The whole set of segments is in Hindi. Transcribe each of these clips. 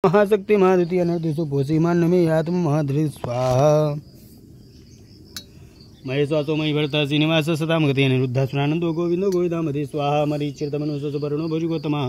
महाशक्ति महादिति अनर्दिशु पोषीमान नमे यातम महाधृ स्वाहा महेश्वासो मयि भरता श्रीनिवास सताम गति अनिरुद्ध सुरानंदो गोविंदो गोविदामधि स्वाहा मरीचिर्तमनुसु सुवर्णो भुजगोतमा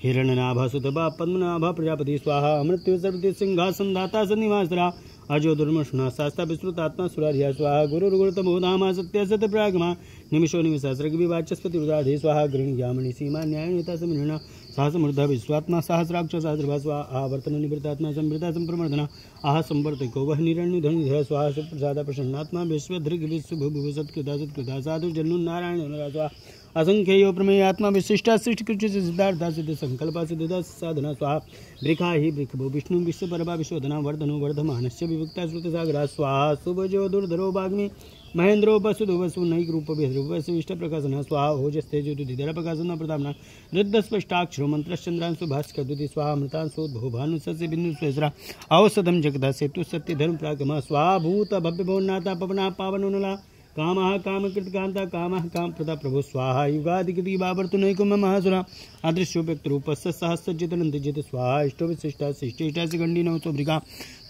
हिरण्यनाभा सुतपा पद्मनाभा प्रजापति स्वाहा अमृत्यु सर्वति सिंहासन दाता सन्निवासरा अजो दुर्मशुना शास्ता विस्तृतात्मा सुरारिया स्वाहा गुरुर्गुरुतमोधामा सत्य सत्य प्रागमा निमिषो निमिषास्रग विवाचस्पति रुद्राधि स्वाहा गृहिणी यामणि सीमा न्यायनेता समिरणा सहस्रमूर्धा विश्वात्मा सहस्राक्ष सहस्रभा स्वाहा आवर्तन निवृत्तात्मा संवृता संप्रमर्दना आह संवर्तको वह निरण्युधनिधर स्वाहा सुप्रसाद प्रसन्नात्मा विश्वधृग विश्वभुभु सत्कृता सत्कृता साधु जन्नु नारायण स्वाहा असंख्यो प्रमेयात्मा विशिष्टा सृष्टिकृत सिद्धार्था सिद्ध संकल्पा सिद्धा साधना स्वाहा वृखा ही वृखभो विष्णु विश्वपरभा विश्वधना वर्धनो वर्धमानस्य विभुक्ता श्रुतसागरा स्वाहा सुभजो दुर्धरो भाग्नि महेंद्रो वसुधो वसु नैक रूप विष्ट प्रकाशन स्वाहा ओजस्तेजो दुधिधर प्रकाशन प्रतापना रुद्ध स्पष्टाक्षरो मंत्रश्चंद्रांशु भास्कर दुधि स्वाहा अमृतांशोद्भो भानु सस्य बिंदु स्वेसरा औषधम जगदा सेतु सत्य धर्म प्रागमा स्वाहा भूत भव्य भवनाथा पवना पावनोनला कामः कामकृत कांता कामः काम प्रदा प्रभु स्वाहा युगादिगति बावर्तु नैको महासुरा अदृश्यो व्यक्त रूपस्य सहस्रजित जित स्वाहा इष्टो विशिष्टा शिष्टिष्टा सिगंडी नवसो भृगा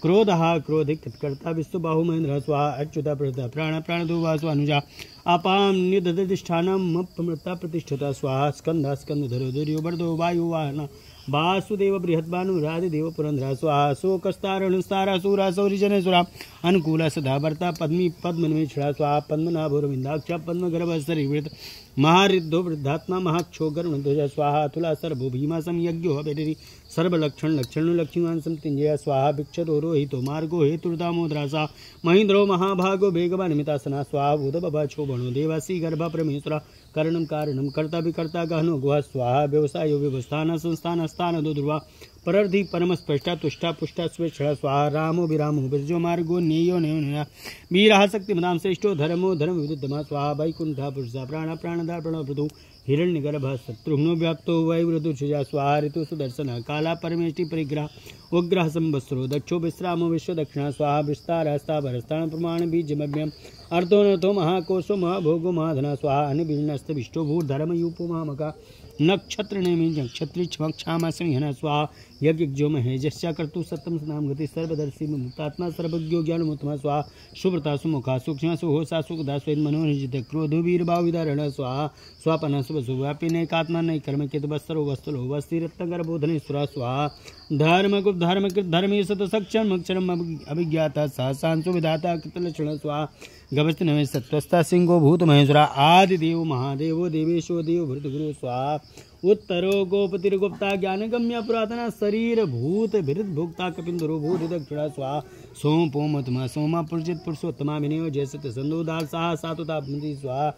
क्रोधः क्रोधिक कर्ता विश्व बाहु महेंद्र स्वाहा अच्युता प्रदा प्राण प्राणदो वासु अनुजा अपाम निदधिष्ठानम मप्पमृता प्रतिष्ठता स्वाहा स्कंद स्कंदधरो दुर्यो वर्धो वायु वाहन वासुदेव बृहद्भानुरादिदेव पुरंधरा स्वाहा शोकस्तारणुस्तारा सूरा सौरिजनेश्वरा अनुकूला सदा वर्ता पद्मी पद्मनिमेश्वरा स्वाहा पद्मनाभोरविंदाक्ष पद्मगर्भस्तरीवृत महारिद्धो वृद्धात्मा महाक्षोगर्णध्वज स्वाहा तुला सर्वो भीमा संयज्ञो हवेरी सर्वलक्षण लक्षण लक्ष्मीवान संतिंजय स्वाहा भिक्षतो रोहितो मार्गो हेतुर्दामोदरा सा महेंद्रो महाभागो भेगवानिमितासना स्वाहा भूतबभा क्षोभणो देवासी गर्भा परमेश्वरा करणम कारणम कर्ता विकर्ता गहनो गुहा स्वाहा व्यवसायो व्यवस्थान संस्थान स्थान दो ध्रुवा परर्धि परम स्पष्टा तुष्टा पुष्टा स्वेच्छा स्वाहा रामो विरामो बिरजो मार्गो नेयो नयो वीरः शक्ति मदाम श्रेष्ठो धर्मो धर्म विरुद्धमा स्वाहा वैकुंठा पुरुषा प्राण प्राणदा प्रणप्रभु हिरण्यगर्भ शत्रुघ्नो व्याप्तो वैवृतुषुजा स्वाहा ऋतु सुदर्शन काला परमेष्टि परिग्रह उग्रह संवत्सरो दक्षो विश्रामो विश्व दक्षिणा स्वाहा विस्तार स्थावरस्थान प्रमाण बीजमभ्यम अर्थोनर्थो महाकोशो महाभोगो महाधना स्वाहा अनिभिन्नस्त विष्टो भूर्धर्म यूपो महामका नक्षत्र नेमि नक्षत्री क्षमा सिंहन स्वाहा यज्ञो महेजस्या कर्तु सत्यम नाम गति सर्वदर्शी मुक्तात्मा सर्वज्ञो ज्ञानमुत्तमा स्वाहा शुभ्रता सुमुखा सूक्ष्म सुहोसा सुखदा स्वेद मनोनिजित क्रोधो वीरभाव विदारण स्वाहा स्वापन शुभ शुभापि नैकात्मा नई कर्म कित वस्त्रो वस्त्रो वस्तिरत्नगर्भोधनेश्वरा स्वाहा धर्मगुप्त धर्मकृत धर्मी सत सक्षम अक्षरम अभिज्ञाता सहसांसु विधाता कृतलक्षण स्वाहा गभस्ति नमे सत्वस्था सिंहो भूत महेश्वरा आदिदेव महादेवो देवेशो देव भृतगुरु स्वाहा उत्तरो गोपतिर्गुप्ता ज्ञानगम्य पुरातना शरीर भूत भृत भुक्ता कपिंदरो भूत दक्षिणा स्वाहा सोम पोमतमा सोमा पुरुषित पुरुषोत्तमा विनयो जयसत संदोदार साहा सातुता स्वाहा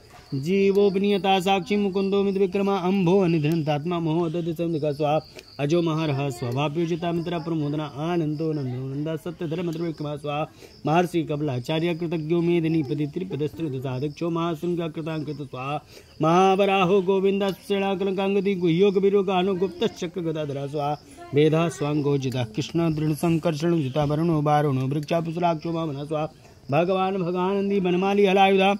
जीवो विनियता साक्षी मुकुंदो मित विक्रमा अंभो अनिधनतात्मा महोदय संधिका स्वाहा अजो महारह स्वभाप्योजिता मित्रा प्रमोदना आनंदो नंदो नंदा सत्य धर्म विक्रमा स्वाहा महर्षि कबलाचार्य कृतज्ञो मेदिनी पति त्रिपदस्त्रित साधक्षो महाशृंगा कृतांकृत स्वाहा महावराहो गोविंदा श्रेणाकलकांगति गुह्यो कबीरो गानो गुप्त चक्र गदाधरा स्वाहा वेदा स्वांगोजिता कृष्ण दृढ़ संकर्षण जिता वरुणो बारुणो वृक्षा पुष्पराक्षो वामना स्वाहा भगवान भगानंदी बनमाली हलायुधा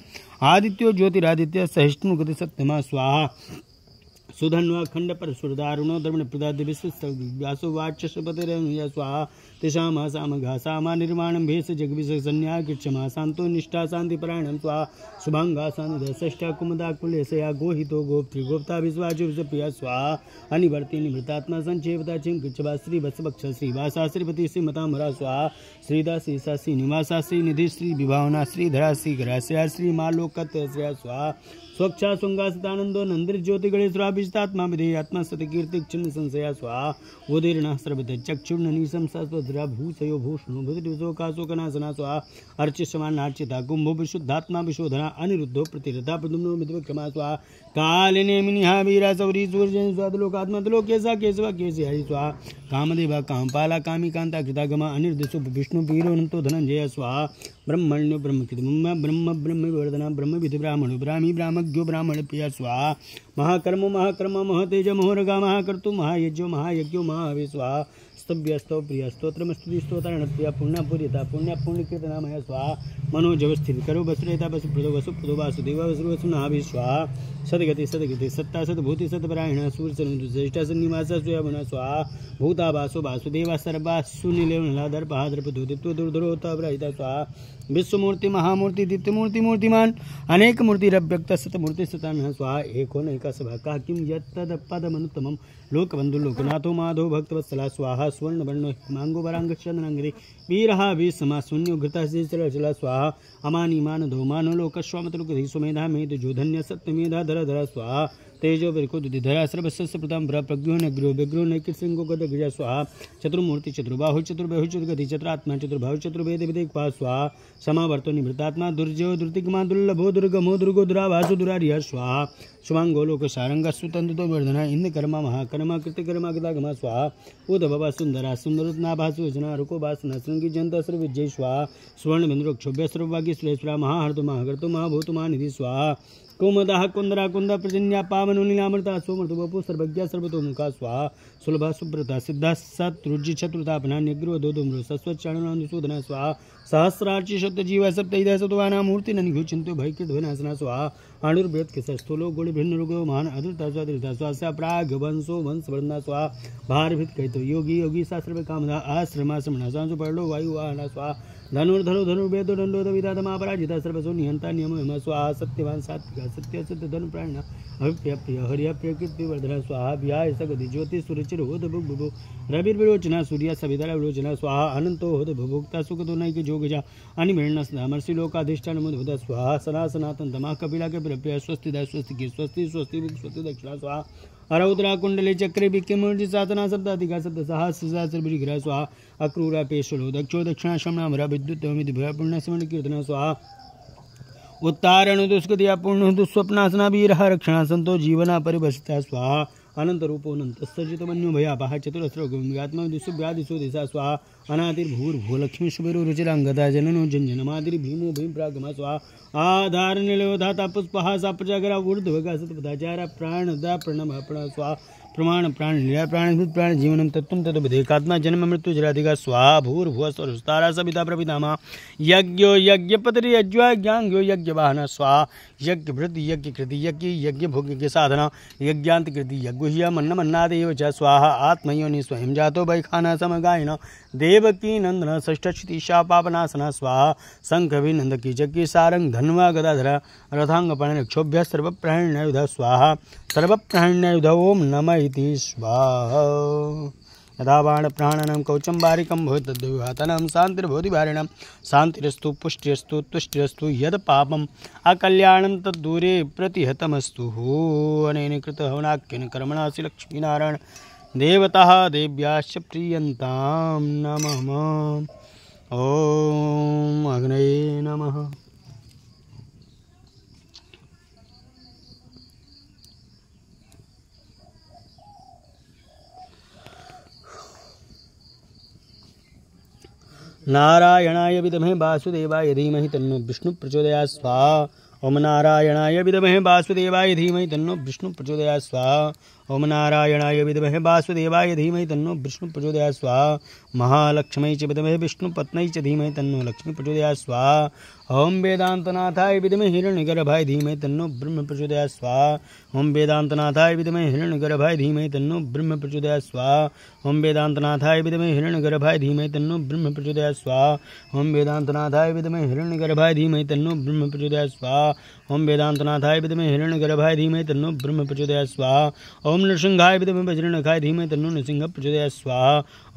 आदित्यो ज्योतिरादित्य सहिष्णु गति सत्यमा स्वाहा सुधन्वा खंड पर सुरदारुणो द्रवण प्रदाद विश्वसो वाच्यपतिरनुया स्वाहा तेषाम साम घासामा निर्माणं भेष जगविष संन्या कृच्छमा शांतो निष्ठा शांति परायणं स्वाहा शुभांगा सानिध षष्ठा कुमुदा कुलेशया गोहितो गोप्त्री गोप्ता विश्वाचु विषप्रिया स्वाहा अनिवर्ति निवृतात्मा संचेवता चिं कृच्छवा श्री वत्सवक्ष श्री वासा श्रीपति श्रीमता मरा स्वाहा श्रीदासी सासी निवासा श्री निधि श्री विभावना श्री धरा श्री घराश्रया श्री मालोकत श्रेया स्वाहा स्वच्छा सुंगासितानंदो नंदिर ज्योति गणेश्वराभिष्टात्मा विधेय आत्मा सतकीर्ति चिन्ह संशया स्वाहा उदीर्ण सर्वद चक्षुर्ननीसम सस्वद्रा भूषयो भूषणो भूषोकाशोकनाशना स्वाहा अर्चिष्यमान नार्चिता कुंभो विशुद्धात्मा विशोधना अनिरुद्धो प्रतिरथा प्रदुम्नो मित्रविक्रमा स्वाहा कालिने मिनिहा वीरा सौरी सूर्यजन स्वादलोकात्मा लोकेशा केशवा केशयायि स्वाहा कामदेवा कामपाला कामिकांता कृतागमा अनिर्दिशो विष्णु वीरोनंतो धनंजय स्वाहा ब्रह्मण्यो ब्रह्मकृत ब्रह्म ब्रह्म विवर्धना ब्रह्म विधि ब्राह्मणो ब्राह्मी ब्राह्मज्ञो ब्राह्मण प्रिया स्वाहा महाकर्मो महाकर्म महतेज मोहरगा महाकर्तु महायज्ञो महायज्ञो महावे स्वाहा स्तभ्यस्तो प्रियस्तोत्रमस्तुति स्तोत्रणप्रिया पुण्यपूरिता पुण्यकीर्तनामय स्वाहा मनोजवस्थित करो वसुरेता वसुप्रदो वसुप्रदो वासुदेव वसुनाभि स्वाहा सदगति सदगति सत्ता सद्भूति सत्परायण सूर्यज्येष्ठ सन्निवास स्वयं स्वाहा भूता वासो वासुदेवा सर्वा सुनीलेदर्पहाद्रपदुदित्वदुर्धरोताव्रहिता स्वाहा विश्वमूर्ति महामूर्ति दित्यमूर्ति मूर्तिमान अनेक मूर्तिरव्यक्त सतमूर्ति सतान स्वाहा एको नैका सभा का किम यत्तदपदमनुत्तमं लोकबंधु लोकनाथो माधव भक्तवत्सला स्वाहा स्वर्ण मांगो वरांग चंद्रांगरी वीरहा वीसमा शून्यो घृता चला स्वाहा अमानी मानधो मानो लोकस्वामतुकधि सुमेधा मेध जोधन्य सत्यमेधा धर धर स्वाहा तेजो विरकुधरा सर्वस्य प्रथम प्रज्ञो नग्रो विग्रो नैकिसिंगो गदगिजा स्वाहा चतुर्मूर्ति चतुर्बाहु चतुर्बाहु चतुर्गति चतुरात्मा चतुर्भाव चतुर्वेद विदिक्पा स्वाहा समावर्तो निवृत्तात्मा दुर्जयो दुर्तिगमा दुर्लभो दुर्गमो दुर्गो दुराभासु दुरारिह स्वाहा शुभांगो लोक सारंग सुतंतो वर्धना इंद कर्मा महाकर्मा कृतिकर्मा गदागमा स्वाहा उदभवा सुंदरा सुंदरनाभासु जना रुको वासना श्रृंगी जंत सर्वविजय स्वाहा स्वर्ण बिंद्रो क्षोभ्य सर्वभाग्य सुलेश्वरा महाहर्तो महागर्तो महाभूत महानिधि स्वाहा कुमदः कुंदरा कुंद प्रजन्या पावनो नीलामृता सोमृतो वपु सर्वज्ञा सर्वतोमुखा स्वाहा सुलभा सुब्रता सिद्धा सत्रुजि चतुर्तापना निग्रो दोदुम्रो सस्वच्चाणनान्दुसूदना स्वाहा सहस्रार्चि शतजीव सप्तैदः सत्वाना मूर्ति ननिघो चिंतो भयकृद्विनाशना स्वाहा अणुर्वेद किसस्थूलो गुण भिन्न रुगो महान अधृता स्वाधृता स्वासा प्राग वंशो वंशवर्णा स्वाहा भारभित कहतो योगी योगी शास्त्र कामदा आश्रमा समना सांसु पर्लो वायु वाहना स्वाहा धनुर्धनु धनुर्वेदो दंडोद विदातमापराजिता सर्वसो निहंता नियम स्वाहा सत्यवान सात्विका सत्य सत्य धनु प्राण अभिप्रिय हरिप्रिय कीर्तिवर्धना स्वाहा व्याय सगति ज्योति सुरचिर होद बुबु रविर्विरोचना सूर्य सविता विरोचना स्वाहा अनंतो होद भुभुक्ता सुखतो नैक जोगजा अनिमेर्ण समर्षि लोकाधिष्ठान मुद्भुता स्वाहा सना सनातन तमा कपिला के प्रप्रिय स्वस्ति दा स्वस्ति की स्वस्ति स्वस्ति स्वस्ति दक्षिणा स्वाहा अरौद्रा कुंडले चक्रे विकिमूर्ति साधना शब्दाधिका शब्द सहस्र विग्रह स्वाहा अक्रूरा पेशलो दक्षो दक्षिणा शमनामरा विद्युत भय पुण्य स्मरण कीर्तना स्वाहा उत्तारण दुष्कृतिया पूर्ण दुस्वप्नासना वीरः रक्षणा संतो जीवना परिभसिता स्वाहा अनंत रूपो अनंत सजित मन्यो भयापः चतुरस्र गोम्यात्मा दिशुभ्यादिशो दिशा स्वाहा अनातिर्भूर्भुव लक्ष्मी शुभेरो रुचिरांगता जननो जंजनमादिर भीमो भीम प्रागमा स्वाहा आधार निलयोधाता पुष्पः सापजागरा ऊर्ध्वगा सतपदाचारा प्राणदा प्रणम प्रण स्वाहा प्रमाण प्राण लीला प्राणभूत प्राण जीवनम तत्व तत्वदेकात्मा जन्म मृत्यु जराधिका स्वाहा भूर्भुव स्वरुस्तारा सविता प्रपितामा यज्ञो यज्ञपति यज्ञांग्यो यज्ञवाहन स्वाहा यज्ञ वृद्धि यज्ञ कृति यज्ञ यज्ञ भोग्य के साधना यज्ञांत कृति यज्ञुह्य मन्न मन्नादेव च स्वाहा आत्मयोनि स्वयं जातो वैखाना समगायन देवकी नंदन षष्ठक्षितिशा पापनासना स्वाहा शंखभिनंदकी यज्ञ सारंग धन्वा गदाधर रथांग पाण क्षोभ्य सर्वप्राण्यायुध स्वाहा सर्वप्राण्यायुध ओम नमः इति स्वाहा यदा बाण प्राणनं कवचं बारिकं भवति तद्विघातनं शान्तिर्भवति शान्तिरस्तु पुष्टिरस्तु तुष्टिरस्तु यद पापम् अकल्याणं तद्दूरे प्रतिहतमस्तु अनेन कृतहवनाख्येन कर्मणासि लक्ष्मीनारायण देवताः देव्याश्च प्रीयन्तां नमः ॐ अग्नये नमः। नारायणाय विद्महे वासुदेवाय धीमहि तन्नो विष्णु प्रचोदयात् स्वाहा ओम नारायणाय विद्महे वासुदेवाय धीमहि तन्नो विष्णु प्रचोदयात् स्वाहा ओम नारायणाय विद्महे वासुदेवाय धीमहि तन्नो विष्णु प्रचोदयात् स्वाहा महालक्ष्मी च विद्महे विष्णुपत्न्यै च धीमहि तन्नो लक्ष्मी प्रचोदयात् स्वाहा ओम वेदांतनाथाय विद्महे हिरण्यगर्भाय धीमहि तन्नो ब्रह्म प्रचोदयात् स्वाहा ओम वेदांतनाथाय विद्महे हिरण्यगर्भाय धीमहि तन्नो ब्रह्म प्रचोदयात् स्वाहा ओम वेदांतनाथाय विद्महे हिरण्यगर्भाय धीमहि तन्नो ब्रह्म प्रचोदयात् स्वाहा ओम वेदांतनाथाय विद्महे हिरण्यगर्भाय धीमहि तन्नो ब्रह्म प्रचोदयात् स्वाहा ओम वेदांतनाथाय विद्महे हिरण्यगर्भाय धीमहि तन्नो ब्रह्म प्रचोदयात् स्वाहा ओम नृसिंहाय विद्महे वज्रनखाय धीमहि तन्नो नृसिंह प्रचोदयात् स्वाहा